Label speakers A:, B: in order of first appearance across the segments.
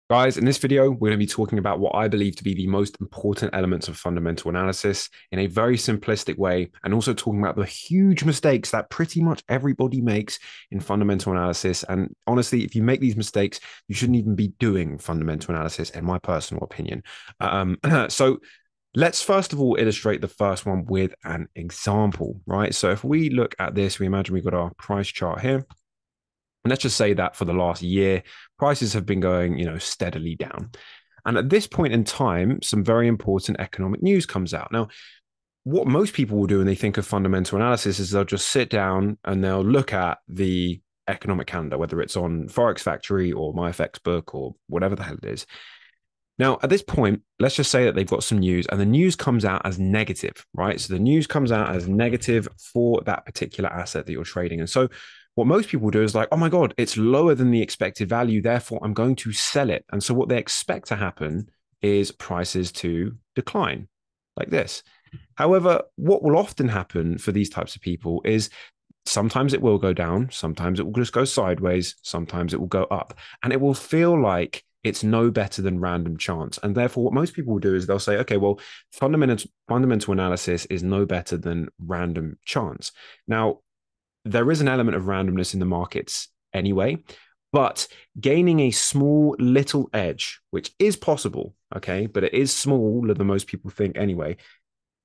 A: Guys, in this video, we're going to be talking about what I believe to be the most important elements of fundamental analysis in a very simplistic way, and also talking about the huge mistakes that pretty much everybody makes in fundamental analysis. And honestly, if you make these mistakes, you shouldn't even be doing fundamental analysis, in my personal opinion. So let's first of all illustrate the first one with an example, right? So if we look at this, we imagine we've got our price chart here. And let's just say that for the last year, prices have been going, steadily down. And at this point in time, some very important economic news comes out. Now, what most people will do when they think of fundamental analysis is they'll just sit down and they'll look at the economic calendar, whether it's on Forex Factory or MyFX book or whatever the hell it is. Now, at this point, let's just say that they've got some news and the news comes out as negative, right? So the news comes out as negative for that particular asset that you're trading. And so what most people do is like, oh my God, it's lower than the expected value. Therefore, I'm going to sell it. And so what they expect to happen is prices to decline like this. However, what will often happen for these types of people is sometimes it will go down, sometimes it will just go sideways, sometimes it will go up, and it will feel like it's no better than random chance. And therefore, what most people will do is they'll say, okay, well, fundamental analysis is no better than random chance. Now, there is an element of randomness in the markets anyway, but gaining a small little edge, which is possible, okay, but it is smaller than most people think anyway.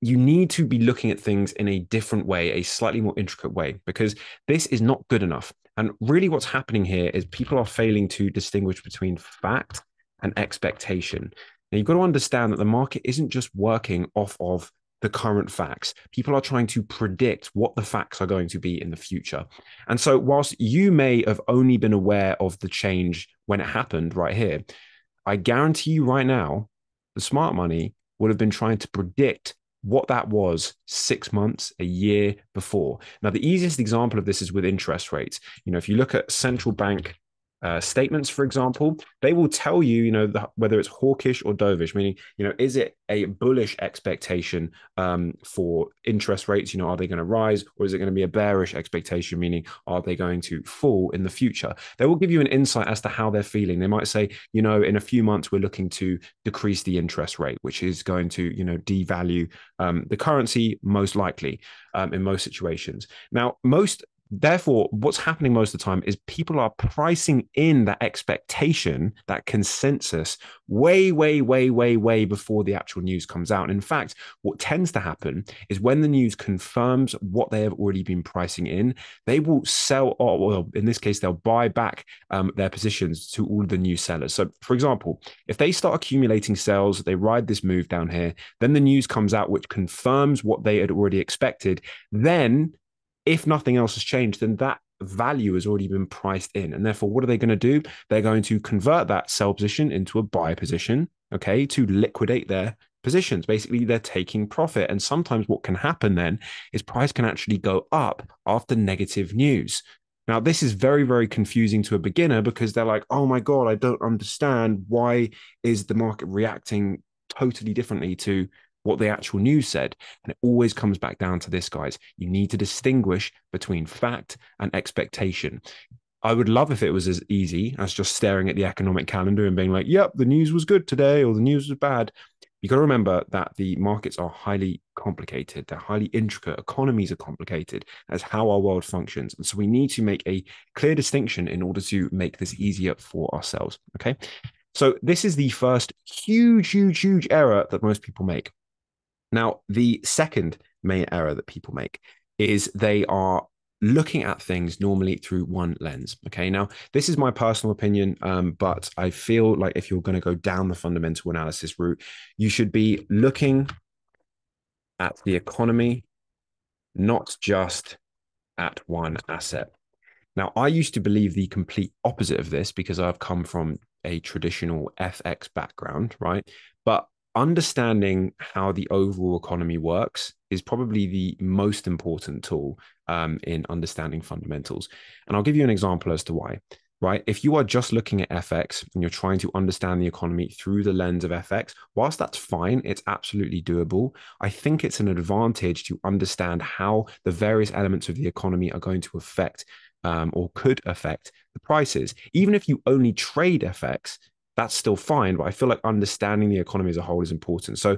A: You need to be looking at things in a different way, a slightly more intricate way, because this is not good enough. And really, what's happening here is people are failing to distinguish between fact and expectation. Now, you've got to understand that the market isn't just working off of the current facts. People are trying to predict what the facts are going to be in the future. And so, whilst you may have only been aware of the change when it happened right here, I guarantee you right now, the smart money would have been trying to predict what that was 6 months, a year before. Now, the easiest example of this is with interest rates. If you look at central bank statements, for example, they will tell you, whether it's hawkish or dovish, meaning, is it a bullish expectation for interest rates? Are they going to rise, or is it going to be a bearish expectation, meaning are they going to fall in the future? They will give you an insight as to how they're feeling. They might say, in a few months, we're looking to decrease the interest rate, which is going to, devalue the currency most likely in most situations. Now, therefore, what's happening most of the time is people are pricing in that expectation, that consensus, way, way, way, way, way before the actual news comes out. And in fact, what tends to happen is when the news confirms what they have already been pricing in, they will sell, or well, in this case, they'll buy back their positions to all the new sellers. So, for example, if they start accumulating sales, they ride this move down here, then the news comes out which confirms what they had already expected, then if nothing else has changed, then that value has already been priced in. And therefore, what are they going to do? They're going to convert that sell position into a buy position, okay, to liquidate their positions. Basically, they're taking profit. And sometimes what can happen then is price can actually go up after negative news. Now, this is very, very confusing to a beginner because they're like, oh my God, I don't understand. Why is the market reacting totally differently to what the actual news said? And it always comes back down to this, guys. You need to distinguish between fact and expectation. I would love if it was as easy as just staring at the economic calendar and being like, yep, the news was good today or the news was bad. You got to remember that the markets are highly complicated. They're highly intricate. Economies are complicated. That's how our world functions. And so we need to make a clear distinction in order to make this easier for ourselves. Okay. So this is the first huge, huge, huge error that most people make. Now, the second main error that people make is they are looking at things normally through one lens. Okay, now this is my personal opinion, but I feel like if you're going to go down the fundamental analysis route, you should be looking at the economy, not just at one asset. Now, I used to believe the complete opposite of this because I've come from a traditional FX background, right? But understanding how the overall economy works is probably the most important tool in understanding fundamentals. And I'll give you an example as to why, right? If you are just looking at FX and you're trying to understand the economy through the lens of FX, whilst that's fine, it's absolutely doable. I think it's an advantage to understand how the various elements of the economy are going to affect or could affect the prices. Even if you only trade FX, that's still fine. But I feel like understanding the economy as a whole is important. So,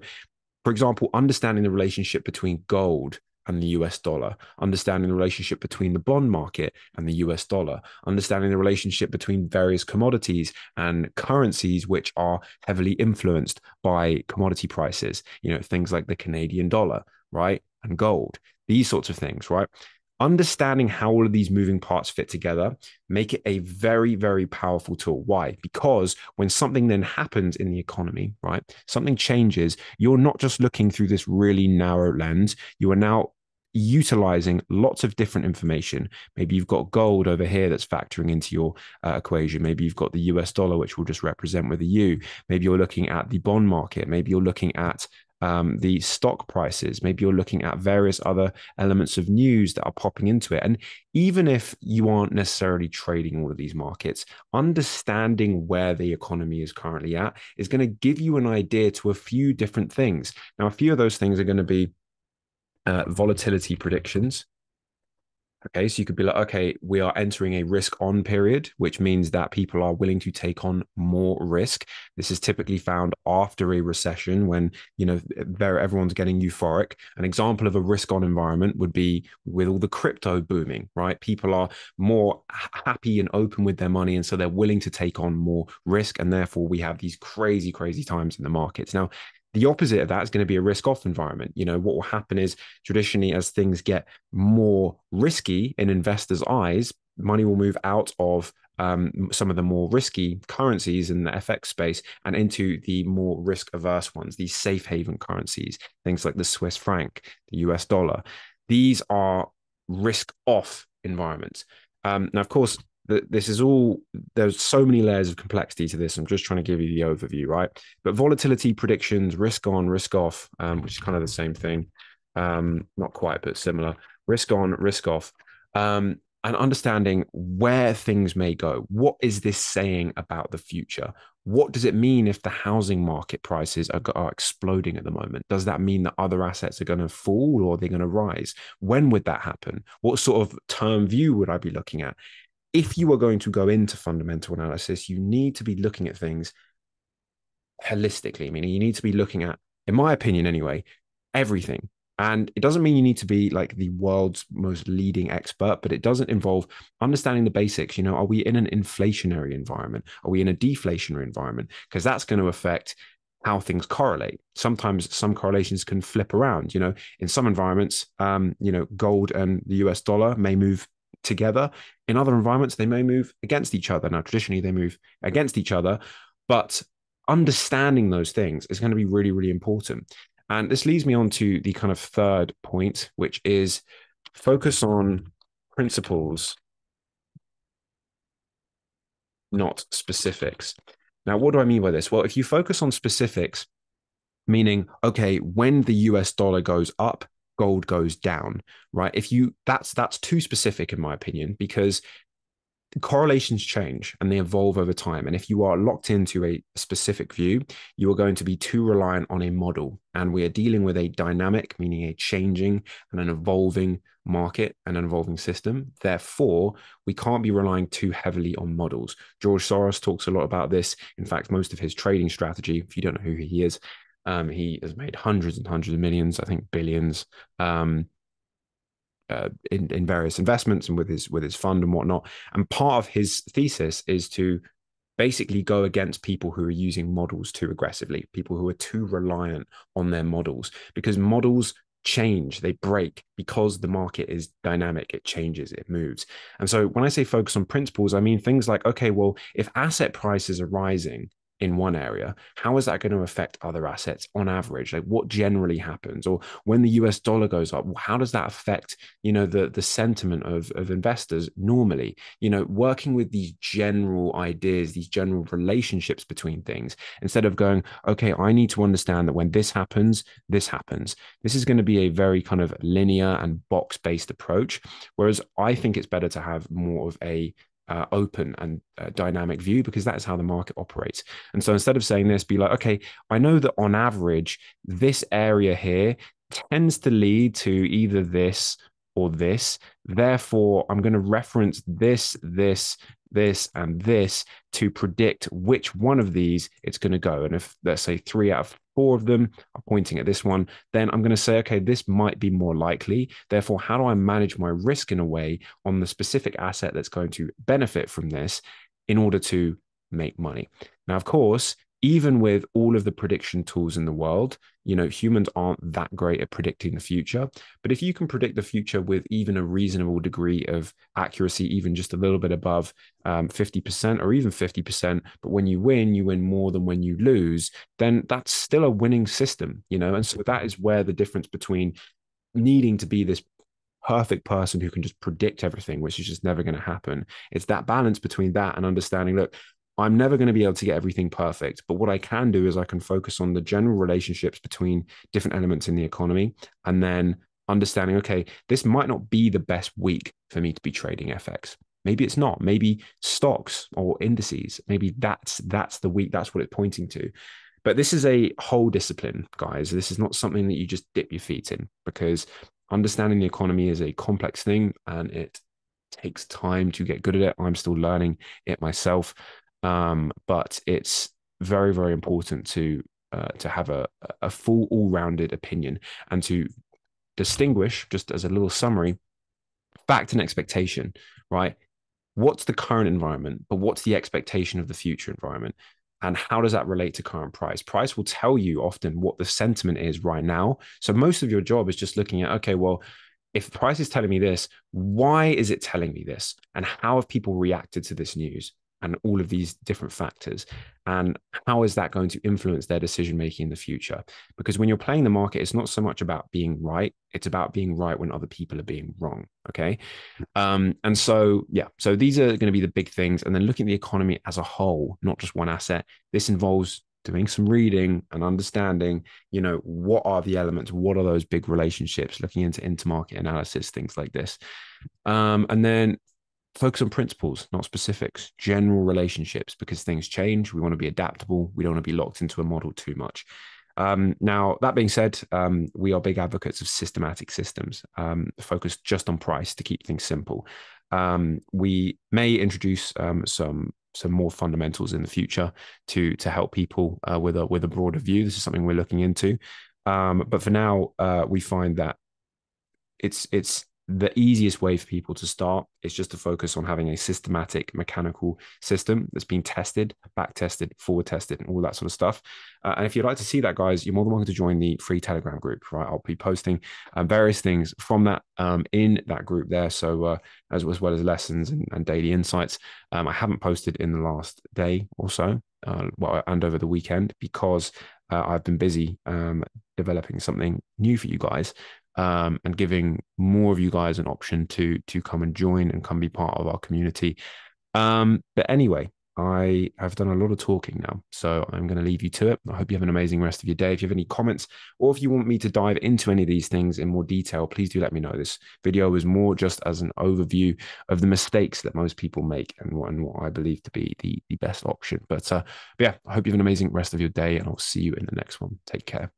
A: for example, understanding the relationship between gold and the US dollar, understanding the relationship between the bond market and the US dollar, understanding the relationship between various commodities and currencies, which are heavily influenced by commodity prices, things like the Canadian dollar, right? And gold, these sorts of things, right? Understanding how all of these moving parts fit together make it a very, very powerful tool. Why? Because when something then happens in the economy, right, something changes, you're not just looking through this really narrow lens. You are now utilizing lots of different information. Maybe you've got gold over here that's factoring into your equation. Maybe you've got the US dollar, which will just represent with a U. Maybe you're looking at the bond market. Maybe you're looking at the stock prices. Maybe you're looking at various other elements of news that are popping into it. And even if you aren't necessarily trading all of these markets, understanding where the economy is currently at is going to give you an idea to a few different things. Now, a few of those things are going to be volatility predictions. Okay, so you could be like, okay, we are entering a risk on period, which means that people are willing to take on more risk. This is typically found after a recession when, everyone's getting euphoric. An example of a risk on environment would be with all the crypto booming, right? People are more happy and open with their money. And so they're willing to take on more risk. And therefore, we have these crazy, crazy times in the markets. Now, the opposite of that is going to be a risk off environment. What will happen is traditionally, as things get more risky in investors' eyes, money will move out of some of the more risky currencies in the FX space and into the more risk averse ones, these safe haven currencies, things like the Swiss franc, the US dollar. These are risk off environments. Now, of course, this is all, there's so many layers of complexity to this. I'm just trying to give you the overview, right? But volatility predictions, risk on, risk off, which is kind of the same thing. Not quite, but similar. Risk on, risk off. And understanding where things may go. What is this saying about the future? What does it mean if the housing market prices are exploding at the moment? Does that mean that other assets are going to fall or are they going to rise? When would that happen? What sort of term view would I be looking at? If you are going to go into fundamental analysis, you need to be looking at things holistically, meaning you need to be looking at, in my opinion anyway, everything. And it doesn't mean you need to be like the world's most leading expert, but it doesn't involve understanding the basics. Are we in an inflationary environment? Are we in a deflationary environment? Because that's going to affect how things correlate. Sometimes some correlations can flip around. In some environments, gold and the US dollar may move together. In other environments, they may move against each other. Now, traditionally, they move against each other, but understanding those things is going to be really, really important. And this leads me on to the kind of third point, which is focus on principles, not specifics. Now, what do I mean by this? Well, if you focus on specifics, meaning, okay, when the US dollar goes up, gold goes down, right? That's too specific in my opinion, because correlations change and they evolve over time. And if you are locked into a specific view, you are going to be too reliant on a model. And we are dealing with a dynamic, meaning a changing and an evolving market and an evolving system. Therefore, we can't be relying too heavily on models. George Soros talks a lot about this. In fact, most of his trading strategy, if you don't know who he is, he has made hundreds and hundreds of millions, I think billions, in various investments and with his fund and whatnot. And part of his thesis is to basically go against people who are using models too aggressively, people who are too reliant on their models, because models change, they break because the market is dynamic, it changes, it moves. And so when I say focus on principles, I mean things like, okay, well, if asset prices are rising in one area, how is that going to affect other assets on average? Like what generally happens? Or when the US dollar goes up, how does that affect, the sentiment of investors normally? Working with these general ideas, these general relationships between things, instead of going, okay, I need to understand that when this happens, this happens. This is going to be a very kind of linear and box-based approach. Whereas I think it's better to have more of a open and dynamic view, because that is how the market operates. And so instead of saying this, be like, okay, I know that on average, this area here tends to lead to either this or this. Therefore, I'm going to reference this this, and this to predict which one of these it's going to go. And if, let's say, 3 out of 4 of them are pointing at this one, then I'm going to say, okay, this might be more likely. Therefore, how do I manage my risk in a way on the specific asset that's going to benefit from this in order to make money? Now, of course, even with all of the prediction tools in the world, humans aren't that great at predicting the future. But if you can predict the future with even a reasonable degree of accuracy, even just a little bit above 50% or even 50%, but when you win more than when you lose, then that's still a winning system, And so that is where the difference between needing to be this perfect person who can just predict everything, which is just never going to happen. It's that balance between that and understanding, look, I'm never going to be able to get everything perfect, but what I can do is I can focus on the general relationships between different elements in the economy, and then understanding, okay, this might not be the best week for me to be trading FX. Maybe it's not. Maybe stocks or indices. Maybe that's the week. That's what it's pointing to. But this is a whole discipline, guys. This is not something that you just dip your feet in, because understanding the economy is a complex thing and it takes time to get good at it. I'm still learning it myself. But it's very, very important to have a full, all-rounded opinion and to distinguish, just as a little summary, fact and expectation, right? What's the current environment, but what's the expectation of the future environment? And how does that relate to current price? Price will tell you often what the sentiment is right now. So most of your job is just looking at, okay, well, if the price is telling me this, why is it telling me this? And how have people reacted to this news? And all of these different factors, and how is that going to influence their decision making in the future? Because when you're playing the market, it's not so much about being right, it's about being right when other people are being wrong. Okay. And so these are going to be the big things. And then looking at the economy as a whole, not just one asset. This involves doing some reading and understanding, what are the elements, what are those big relationships, looking into intermarket analysis, things like this. And then focus on principles, not specifics, general relationships, because things change. We want to be adaptable. We don't want to be locked into a model too much. Now, that being said, we are big advocates of systematic systems, focused just on price to keep things simple. We may introduce some more fundamentals in the future to help people with a broader view. This is something we're looking into. But for now, we find that it's the easiest way for people to start is just to focus on having a systematic mechanical system that's been tested, back tested, forward tested, and all that sort of stuff. And if you'd like to see that, guys, you're more than welcome to join the free Telegram group, right? I'll be posting various things from that in that group there. So as well as lessons and daily insights. I haven't posted in the last day or so, and over the weekend, because I've been busy developing something new for you guys. And giving more of you guys an option to come and join and come be part of our community. But anyway, I have done a lot of talking now, so I'm going to leave you to it. I hope you have an amazing rest of your day. If you have any comments, or if you want me to dive into any of these things in more detail, please do let me know. This video was more just as an overview of the mistakes that most people make and what I believe to be the best option. But yeah, I hope you have an amazing rest of your day, and I'll see you in the next one. Take care.